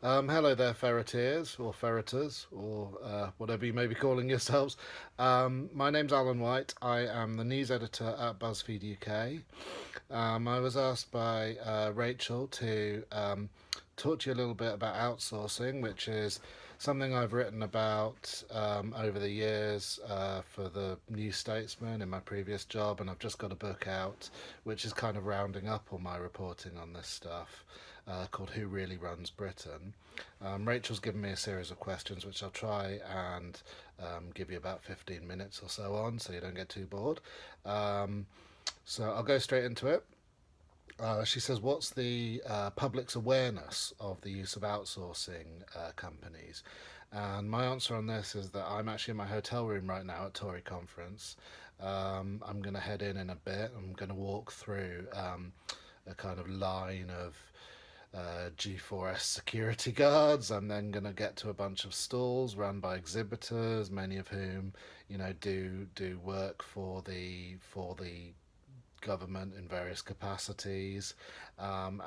Hello there, ferreteers or ferreters or whatever you may be calling yourselves. My name's Alan White. I am the news editor at BuzzFeed UK. I was asked by Rachel to talk to you a little bit about outsourcing, which is something I've written about over the years for the New Statesman in my previous job, and I've just got a book out which is kind of rounding up all my reporting on this stuff called Who Really Runs Britain. Rachel's given me a series of questions which I'll try and give you about 15 minutes or so on so you don't get too bored. So I'll go straight into it. She says, what's the public's awareness of the use of outsourcing companies? And my answer on this is that I'm actually in my hotel room right now at Tory conference. I'm going to head in a bit. I'm going to walk through a kind of line of G4S security guards. I'm then going to get to a bunch of stalls run by exhibitors, many of whom, do work for the government in various capacities, and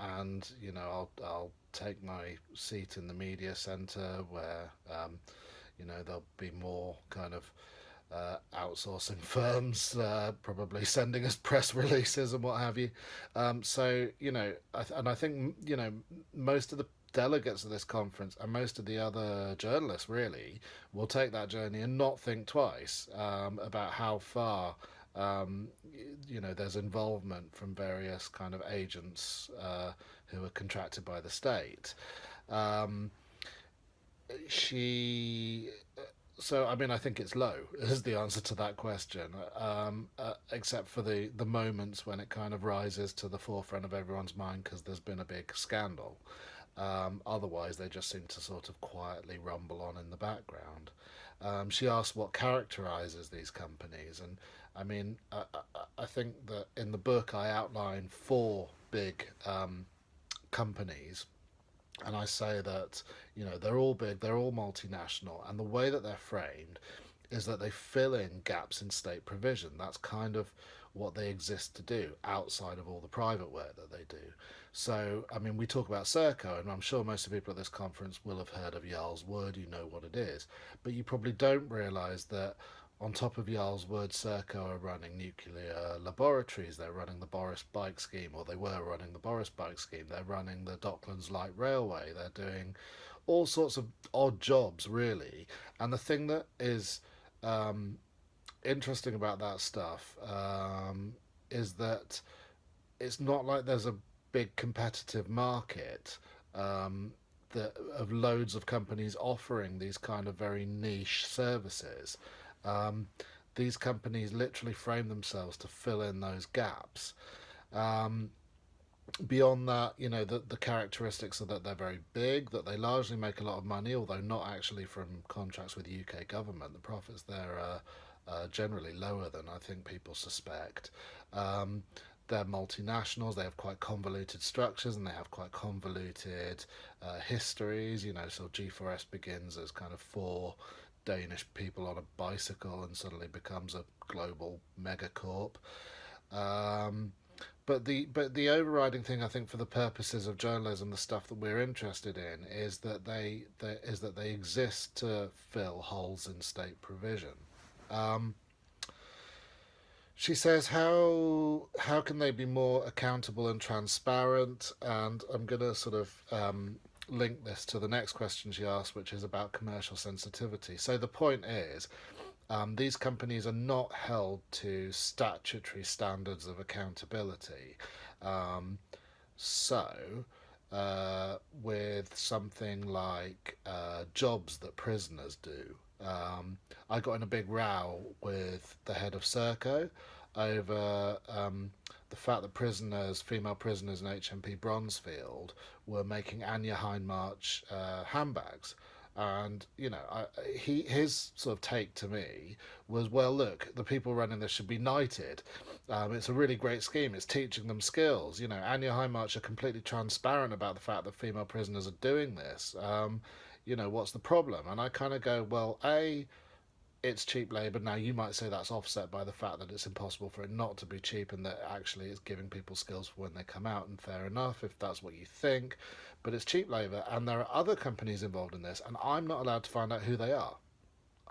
I'll take my seat in the media centre where there'll be more kind of outsourcing firms probably sending us press releases and what have you. And I think most of the delegates of this conference and most of the other journalists really will take that journey and not think twice about how far there's involvement from various kind of agents who are contracted by the state. Um, she so I mean, I think it's low is the answer to that question, except for the moments when it kind of rises to the forefront of everyone's mind because there's been a big scandal. Otherwise, they just seem to sort of quietly rumble on in the background. She asked what characterises these companies, and I mean, I think that in the book I outline four big companies, and I say that they're all big, they're all multinational, and the way that they're framed is that they fill in gaps in state provision. That's kind of what they exist to do outside of all the private work that they do. So, I mean, we talk about Serco, and I'm sure most of the people at this conference will have heard of Jarl's Wood, you know what it is, but you probably don't realise that on top of Jarl's Wood, Serco are running nuclear laboratories. They're running the Boris Bike Scheme, or they were running the Boris Bike Scheme. They're running the Docklands Light Railway. They're doing all sorts of odd jobs, really. And the thing that is interesting about that stuff is that it's not like there's a big competitive market of loads of companies offering these kind of very niche services. Um, these companies literally frame themselves to fill in those gaps. Um, Beyond that, the characteristics are that they're very big, that they largely make a lot of money, although not actually from contracts with the UK government. The profits there are generally lower than I think people suspect. They're multinationals, they have quite convoluted structures and they have quite convoluted histories. So G4S begins as kind of four Danish people on a bicycle and suddenly becomes a global megacorp. Um, but the overriding thing, I think, for the purposes of journalism, the stuff that we're interested in is that they exist to fill holes in state provision. Um, she says, how can they be more accountable and transparent? And I'm going to sort of link this to the next question she asked, which is about commercial sensitivity. So the point is, these companies are not held to statutory standards of accountability. Um, with something like jobs that prisoners do, I got in a big row with the head of Serco over the fact that female prisoners in HMP Bronzefield, were making Anya Hindmarch handbags. And his sort of take to me was, well, look, the people running this should be knighted. It's a really great scheme. It's teaching them skills. Anya Hindmarch are completely transparent about the fact that female prisoners are doing this. What's the problem? And I kind of go, well, a it's cheap labour. Now, you might say that's offset by the fact that it's impossible for it not to be cheap and that actually it's giving people skills for when they come out, and fair enough if that's what you think. But it's cheap labour, and there are other companies involved in this, and I'm not allowed to find out who they are.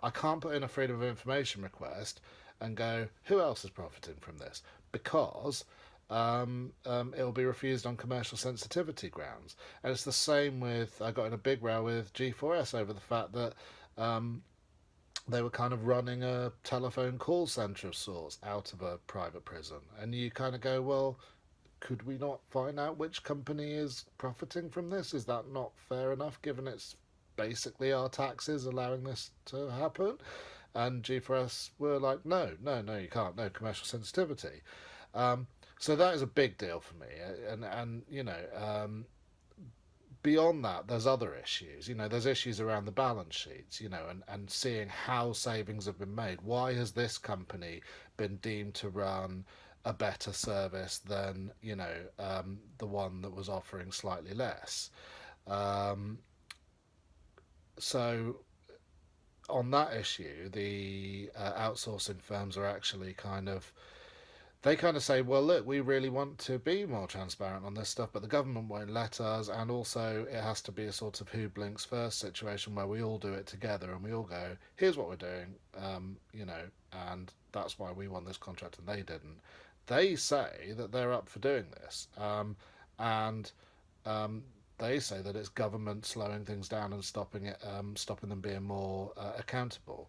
I can't put in a freedom of information request and go, who else is profiting from this? Because it'll be refused on commercial sensitivity grounds. And it's the same with, I got in a big row with G4S over the fact that they were kind of running a telephone call centre of sorts out of a private prison. And you kind of go, well, could we not find out which company is profiting from this? Is that not fair enough, given it's basically our taxes allowing this to happen? And G4S were like, no, no, no, you can't, no commercial sensitivity. So that is a big deal for me, and beyond that, there's other issues. There's issues around the balance sheets. And seeing how savings have been made. Why has this company been deemed to run a better service than the one that was offering slightly less? So on that issue, the outsourcing firms are actually they kind of say, well, look, we really want to be more transparent on this stuff, but the government won't let us, and also it has to be a sort of who blinks first situation where we all do it together and we all go, here's what we're doing, and that's why we won this contract and they didn't. They say that they're up for doing this, and they say that it's government slowing things down and stopping them being more accountable.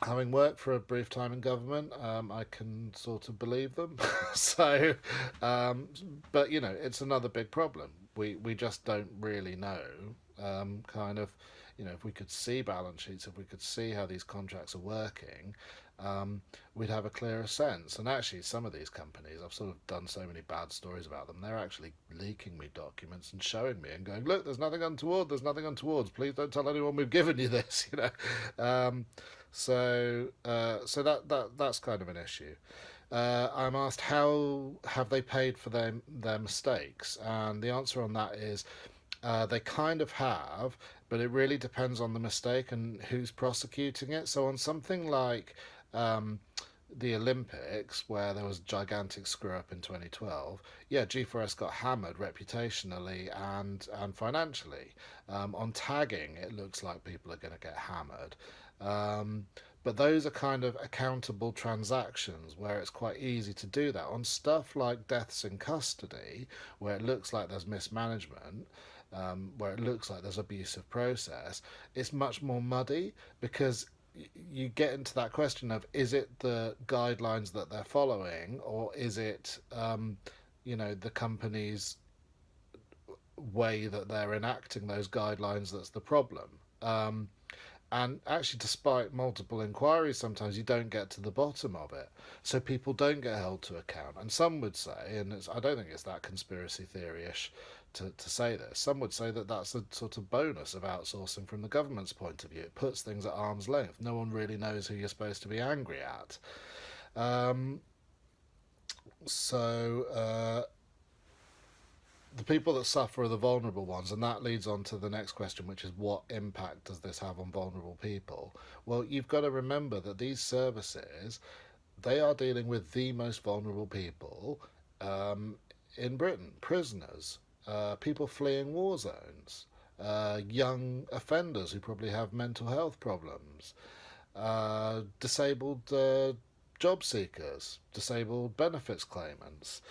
Having worked for a brief time in government, I can sort of believe them. So, but it's another big problem. We just don't really know. If we could see balance sheets, if we could see how these contracts are working, we'd have a clearer sense. And actually, some of these companies, I've sort of done so many bad stories about them. They're actually leaking me documents and showing me and going, "Look, there's nothing untoward. There's nothing untoward. Please don't tell anyone we've given you this." So that's kind of an issue. I'm asked how have they paid for their mistakes, and the answer on that is they kind of have, but it really depends on the mistake and who's prosecuting it. So on something like the Olympics, where there was a gigantic screw up in 2012, yeah, G4S got hammered reputationally and financially. On tagging, it looks like people are going to get hammered. But those are kind of accountable transactions where it's quite easy to do that. On stuff like deaths in custody, where it looks like there's mismanagement, where it looks like there's abusive process, it's much more muddy because you get into that question of, is it the guidelines that they're following, or is it the company's way that they're enacting those guidelines that's the problem? And actually, despite multiple inquiries, sometimes you don't get to the bottom of it. So people don't get held to account. And some would say, and I don't think it's that conspiracy theory-ish to say this, some would say that that's a sort of bonus of outsourcing from the government's point of view. It puts things at arm's length. No one really knows who you're supposed to be angry at. The people that suffer are the vulnerable ones, and that leads on to the next question, which is what impact does this have on vulnerable people? Well, you've got to remember that these services, they are dealing with the most vulnerable people in Britain: prisoners, people fleeing war zones, young offenders who probably have mental health problems, disabled job seekers, disabled benefits claimants.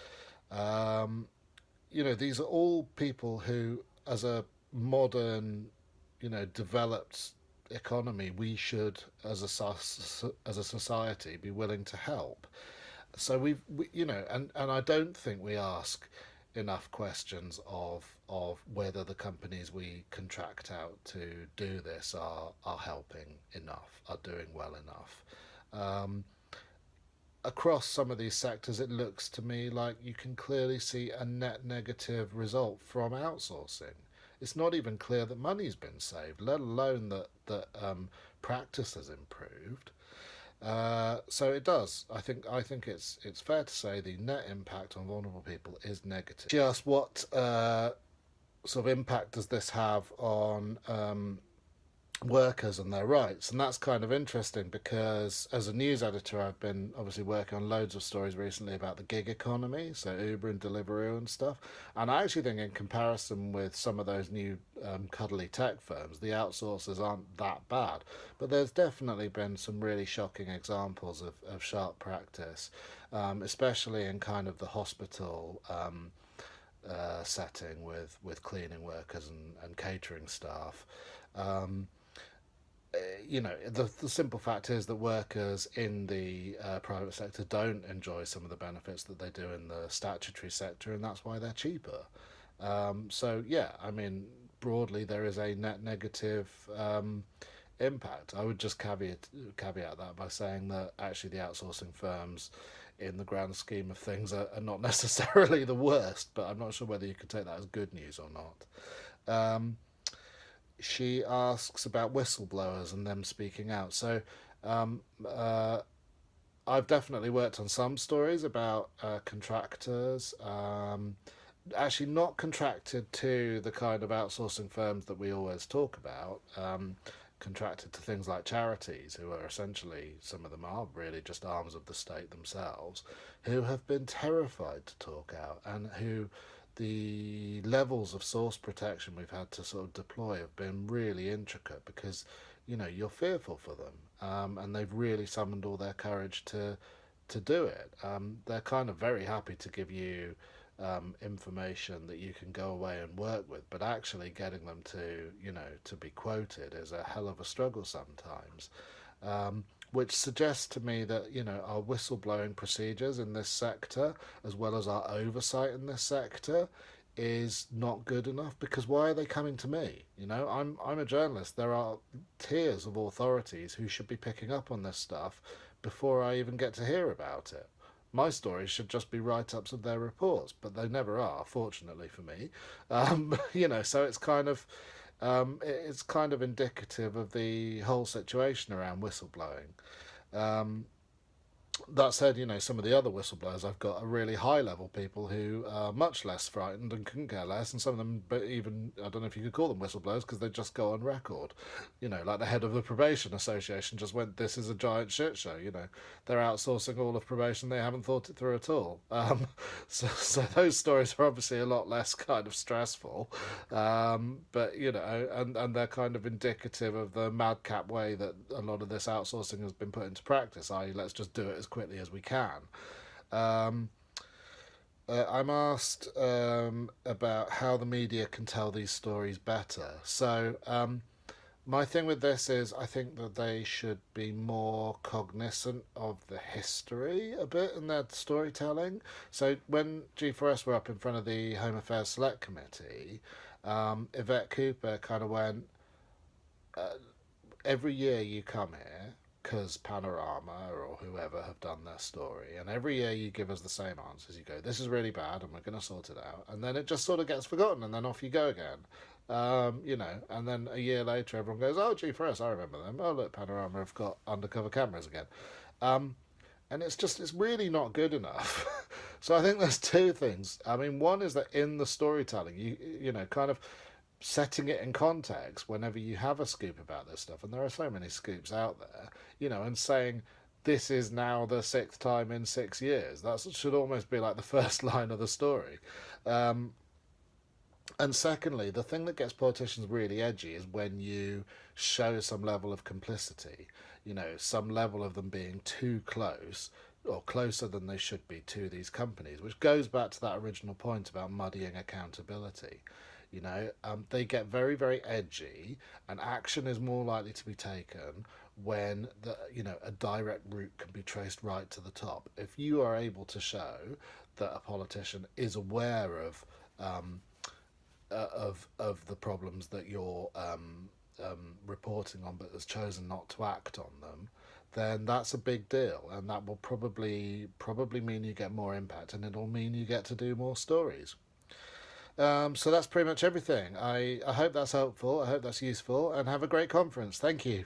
These are all people who, as a modern, developed economy, we should, as a society, be willing to help. So and I don't think we ask enough questions of whether the companies we contract out to do this are helping enough, are doing well enough. Across some of these sectors, it looks to me like you can clearly see a net negative result from outsourcing. It's not even clear that money's been saved, let alone that practice has improved. So it does. I think it's fair to say the net impact on vulnerable people is negative. She asked what sort of impact does this have on workers and their rights. And that's kind of interesting because as a news editor, I've been obviously working on loads of stories recently about the gig economy, so Uber and Deliveroo and stuff. And I actually think, in comparison with some of those new cuddly tech firms, the outsourcers aren't that bad. But there's definitely been some really shocking examples of sharp practice, especially in kind of the hospital. Setting with cleaning workers and catering staff. Um, the simple fact is that workers in the private sector don't enjoy some of the benefits that they do in the statutory sector, and that's why they're cheaper. So, yeah, I mean, broadly, there is a net negative impact. I would just caveat that by saying that actually the outsourcing firms, in the grand scheme of things, are not necessarily the worst, but I'm not sure whether you could take that as good news or not. She asks about whistleblowers and them speaking out. So, um, uh, I've definitely worked on some stories about contractors. Actually, not contracted to the kind of outsourcing firms that we always talk about. Contracted to things like charities, who are essentially, some of them are really just arms of the state themselves, who have been terrified to talk out, and who the levels of source protection we've had to sort of deploy have been really intricate because you're fearful for them, and they've really summoned all their courage to do it. They're kind of very happy to give you information that you can go away and work with, but actually getting them to be quoted is a hell of a struggle sometimes. Which suggests to me that our whistleblowing procedures in this sector, as well as our oversight in this sector, is not good enough. Because why are they coming to me? I'm a journalist. There are tiers of authorities who should be picking up on this stuff before I even get to hear about it. My stories should just be write-ups of their reports, but they never are, fortunately for me. So it's kind of indicative of the whole situation around whistleblowing. Um, that said, some of the other whistleblowers I've got are really high level people who are much less frightened and couldn't care less, and some of them, but even, I don't know if you could call them whistleblowers because they just go on record. Like the head of the probation association just went, "This is a giant shit show." They're outsourcing all of probation; they haven't thought it through at all. So those stories are obviously a lot less kind of stressful, but and they're kind of indicative of the madcap way that a lot of this outsourcing has been put into practice. I.e., let's just do it as quickly as we can. Um, I'm asked about how the media can tell these stories better. So, my thing with this is I think that they should be more cognizant of the history a bit in their storytelling. So, when G4S were up in front of the Home Affairs Select Committee, Yvette Cooper kind of went, every year you come here because Panorama or whoever have done their story, and every year you give us the same answers. You go, "This is really bad, and we're going to sort it out," and then it just sort of gets forgotten, and then off you go again. And then a year later, everyone goes, "Oh, gee, for us, I remember them. Oh, look, Panorama have got undercover cameras again." Um, and it's really not good enough. So I think there's two things. I mean, one is that in the storytelling, kind of setting it in context whenever you have a scoop about this stuff, and there are so many scoops out there, and saying this is now the sixth time in 6 years. That should almost be like the first line of the story. Um, and secondly, the thing that gets politicians really edgy is when you show some level of complicity, some level of them being too close or closer than they should be to these companies, which goes back to that original point about muddying accountability. They get very, very edgy, and action is more likely to be taken when a direct route can be traced right to the top. If you are able to show that a politician is aware of the problems that you're reporting on, but has chosen not to act on them, then that's a big deal, and that will probably mean you get more impact, and it'll mean you get to do more stories. So that's pretty much everything. I hope that's helpful. I hope that's useful, and have a great conference. Thank you.